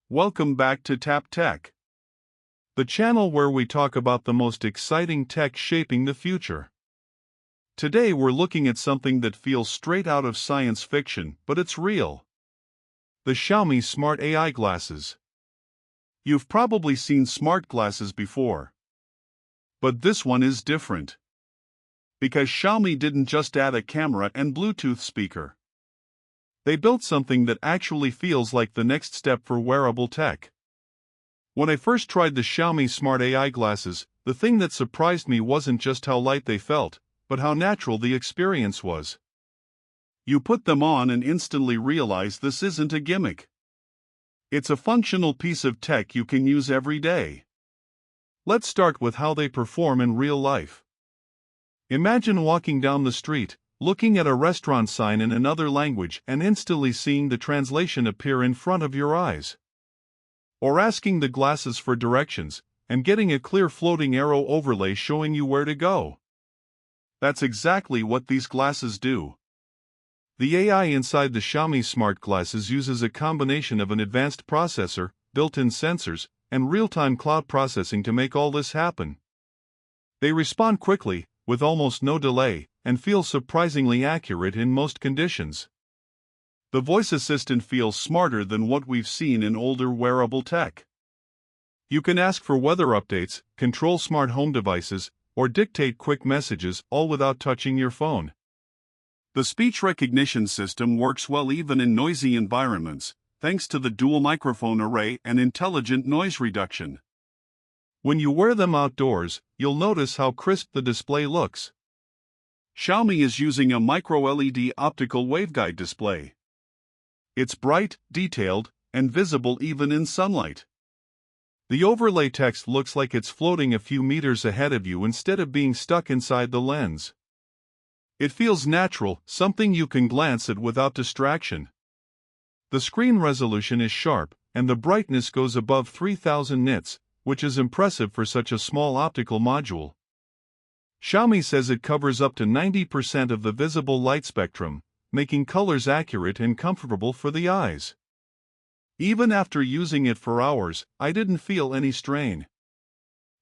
Welcome back to Tap Tech, the channel where we talk about the most exciting tech shaping the future. Today we're looking at something that feels straight out of science fiction, but it's real. The Xiaomi Smart AI Glasses. You've probably seen smart glasses before. But this one is different. Because Xiaomi didn't just add a camera and Bluetooth speaker. They built something that actually feels like the next step for wearable tech. When I first tried the Xiaomi Smart AI Glasses, the thing that surprised me wasn't just how light they felt, but how natural the experience was. You put them on and instantly realize this isn't a gimmick. It's a functional piece of tech you can use every day. Let's start with how they perform in real life. Imagine walking down the street, looking at a restaurant sign in another language and instantly seeing the translation appear in front of your eyes. Or asking the glasses for directions, and getting a clear floating arrow overlay showing you where to go. That's exactly what these glasses do. The AI inside the Xiaomi Smart Glasses uses a combination of an advanced processor, built-in sensors, and real-time cloud processing to make all this happen. They respond quickly, with almost no delay, and feel surprisingly accurate in most conditions. The voice assistant feels smarter than what we've seen in older wearable tech. You can ask for weather updates, control smart home devices, or dictate quick messages, all without touching your phone. The speech recognition system works well even in noisy environments, thanks to the dual microphone array and intelligent noise reduction. When you wear them outdoors, you'll notice how crisp the display looks. Xiaomi is using a micro-LED optical waveguide display. It's bright, detailed, and visible even in sunlight. The overlay text looks like it's floating a few meters ahead of you instead of being stuck inside the lens. It feels natural, something you can glance at without distraction. The screen resolution is sharp, and the brightness goes above 3000 nits, which is impressive for such a small optical module. Xiaomi says it covers up to 90% of the visible light spectrum, making colors accurate and comfortable for the eyes. Even after using it for hours, I didn't feel any strain.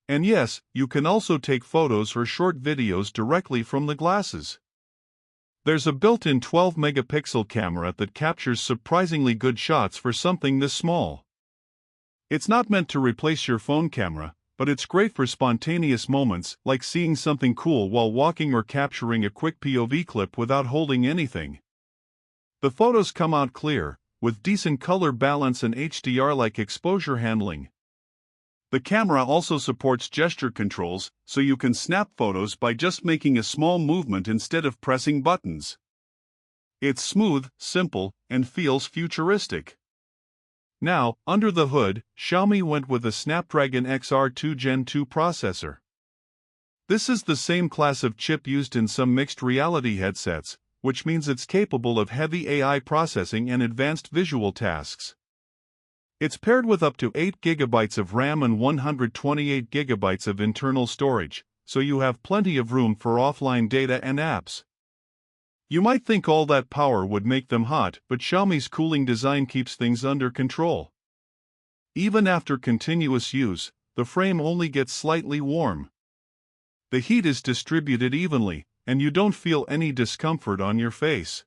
And yes, you can also take photos or short videos directly from the glasses. There's a built-in 12-megapixel camera that captures surprisingly good shots for something this small. It's not meant to replace your phone camera, but it's great for spontaneous moments like seeing something cool while walking or capturing a quick POV clip without holding anything. The photos come out clear, with decent color balance and HDR-like exposure handling. The camera also supports gesture controls, so you can snap photos by just making a small movement instead of pressing buttons. It's smooth, simple, and feels futuristic. Now, under the hood, Xiaomi went with a Snapdragon XR2 Gen 2 processor. This is the same class of chip used in some mixed reality headsets, which means it's capable of heavy AI processing and advanced visual tasks. It's paired with up to 8 GB of RAM and 128 GB of internal storage, so you have plenty of room for offline data and apps. You might think all that power would make them hot, but Xiaomi's cooling design keeps things under control. Even after continuous use, the frame only gets slightly warm. The heat is distributed evenly, and you don't feel any discomfort on your face.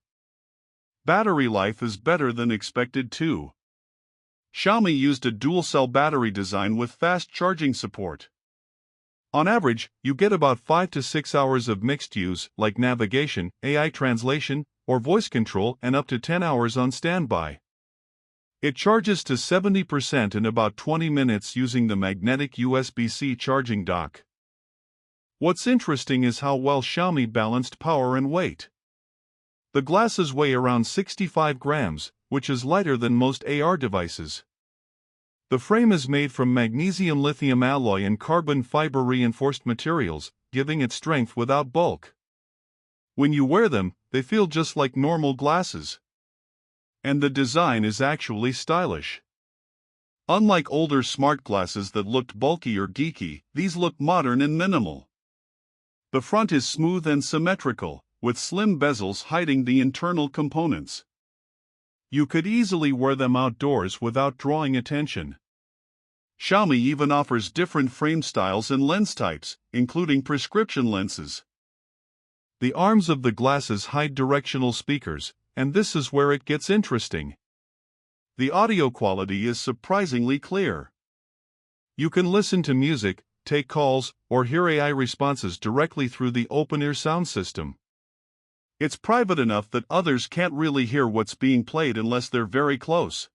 Battery life is better than expected too. Xiaomi used a dual-cell battery design with fast charging support. On average, you get about 5 to 6 hours of mixed use, like navigation, AI translation, or voice control, and up to 10 hours on standby. It charges to 70% in about 20 minutes using the magnetic USB-C charging dock. What's interesting is how well Xiaomi balanced power and weight. The glasses weigh around 65 grams, which is lighter than most AR devices. The frame is made from magnesium lithium alloy and carbon fiber reinforced materials, giving it strength without bulk. When you wear them, they feel just like normal glasses. And the design is actually stylish. Unlike older smart glasses that looked bulky or geeky, these look modern and minimal. The front is smooth and symmetrical, with slim bezels hiding the internal components. You could easily wear them outdoors without drawing attention. Xiaomi even offers different frame styles and lens types, including prescription lenses. The arms of the glasses hide directional speakers, and this is where it gets interesting. The audio quality is surprisingly clear. You can listen to music, take calls, or hear AI responses directly through the open-ear sound system. It's private enough that others can't really hear what's being played unless they're very close.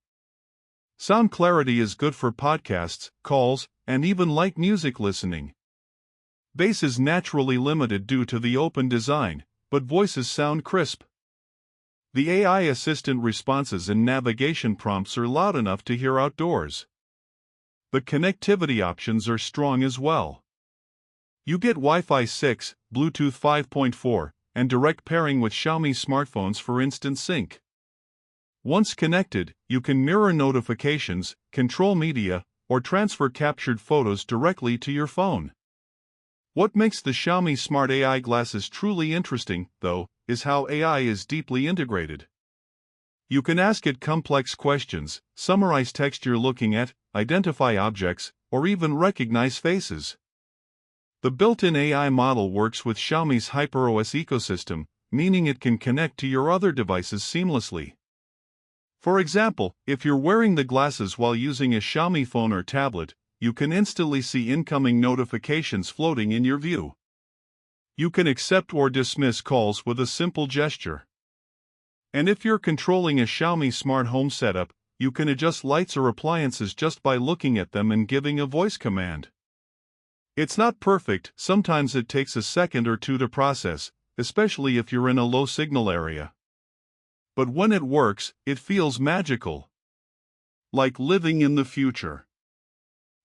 Sound clarity is good for podcasts, calls, and even light music listening. Bass is naturally limited due to the open design, but voices sound crisp. The AI assistant responses and navigation prompts are loud enough to hear outdoors. The connectivity options are strong as well. You get Wi-Fi 6, Bluetooth 5.4, and direct pairing with Xiaomi smartphones for instant sync. Once connected, you can mirror notifications, control media, or transfer captured photos directly to your phone. What makes the Xiaomi Smart AI glasses truly interesting, though, is how AI is deeply integrated. You can ask it complex questions, summarize text you're looking at, identify objects, or even recognize faces. The built-in AI model works with Xiaomi's HyperOS ecosystem, meaning it can connect to your other devices seamlessly. For example, if you're wearing the glasses while using a Xiaomi phone or tablet, you can instantly see incoming notifications floating in your view. You can accept or dismiss calls with a simple gesture. And if you're controlling a Xiaomi smart home setup, you can adjust lights or appliances just by looking at them and giving a voice command. It's not perfect, sometimes it takes a second or two to process, especially if you're in a low-signal area. But when it works, it feels magical. Like living in the future.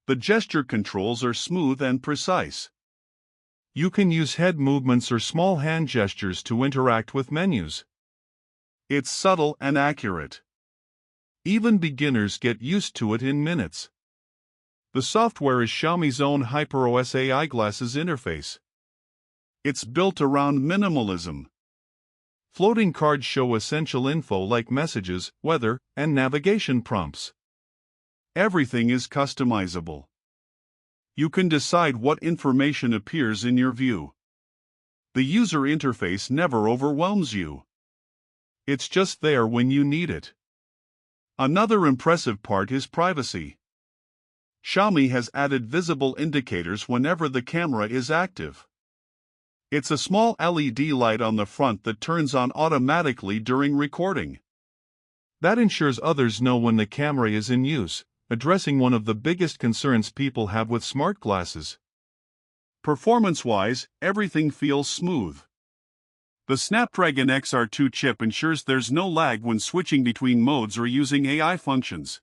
The gesture controls are smooth and precise. You can use head movements or small hand gestures to interact with menus. It's subtle and accurate. Even beginners get used to it in minutes. The software is Xiaomi's own HyperOS AI glasses interface. It's built around minimalism. Floating cards show essential info like messages, weather, and navigation prompts. Everything is customizable. You can decide what information appears in your view. The user interface never overwhelms you. It's just there when you need it. Another impressive part is privacy. Xiaomi has added visible indicators whenever the camera is active. It's a small LED light on the front that turns on automatically during recording. That ensures others know when the camera is in use, addressing one of the biggest concerns people have with smart glasses. Performance-wise, everything feels smooth. The Snapdragon XR2 chip ensures there's no lag when switching between modes or using AI functions.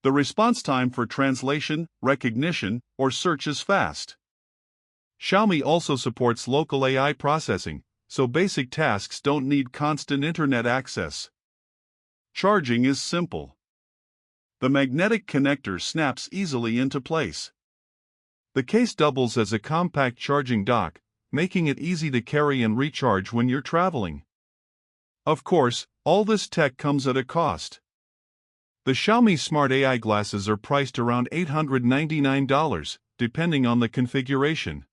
The response time for translation, recognition, or search is fast. Xiaomi also supports local AI processing, so basic tasks don't need constant internet access. Charging is simple. The magnetic connector snaps easily into place. The case doubles as a compact charging dock, making it easy to carry and recharge when you're traveling. Of course, all this tech comes at a cost. The Xiaomi Smart AI glasses are priced around $899, depending on the configuration.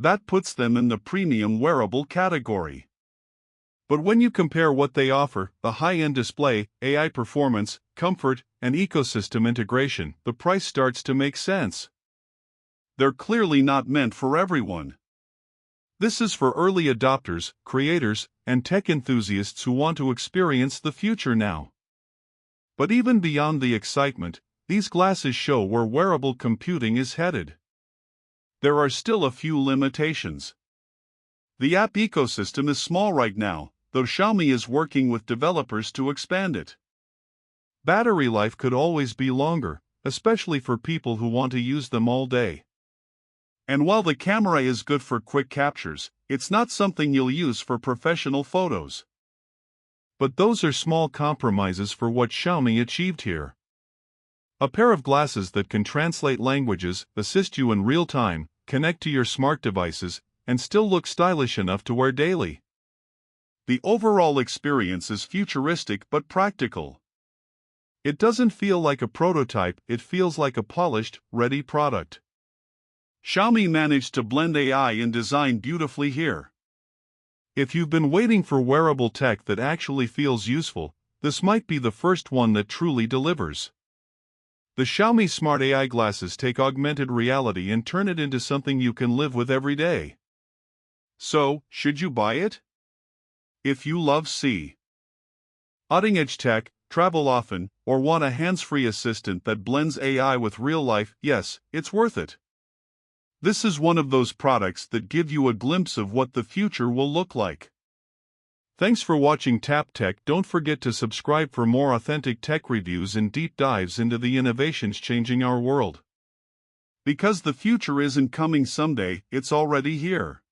That puts them in the premium wearable category. But when you compare what they offer, the high-end display, AI performance, comfort, and ecosystem integration, the price starts to make sense. They're clearly not meant for everyone. This is for early adopters, creators, and tech enthusiasts who want to experience the future now. But even beyond the excitement, these glasses show where wearable computing is headed. There are still a few limitations. The app ecosystem is small right now, though Xiaomi is working with developers to expand it. Battery life could always be longer, especially for people who want to use them all day. And while the camera is good for quick captures, it's not something you'll use for professional photos. But those are small compromises for what Xiaomi achieved here. A pair of glasses that can translate languages, assist you in real time, connect to your smart devices, and still look stylish enough to wear daily. The overall experience is futuristic but practical. It doesn't feel like a prototype, it feels like a polished, ready product. Xiaomi managed to blend AI and design beautifully here. If you've been waiting for wearable tech that actually feels useful, this might be the first one that truly delivers. The Xiaomi Smart AI glasses take augmented reality and turn it into something you can live with every day. So, should you buy it? If you love cutting-edge tech, travel often, or want a hands-free assistant that blends AI with real life, yes, it's worth it. This is one of those products that give you a glimpse of what the future will look like. Thanks for watching Tap Tech. Don't forget to subscribe for more authentic tech reviews and deep dives into the innovations changing our world. Because the future isn't coming someday, it's already here.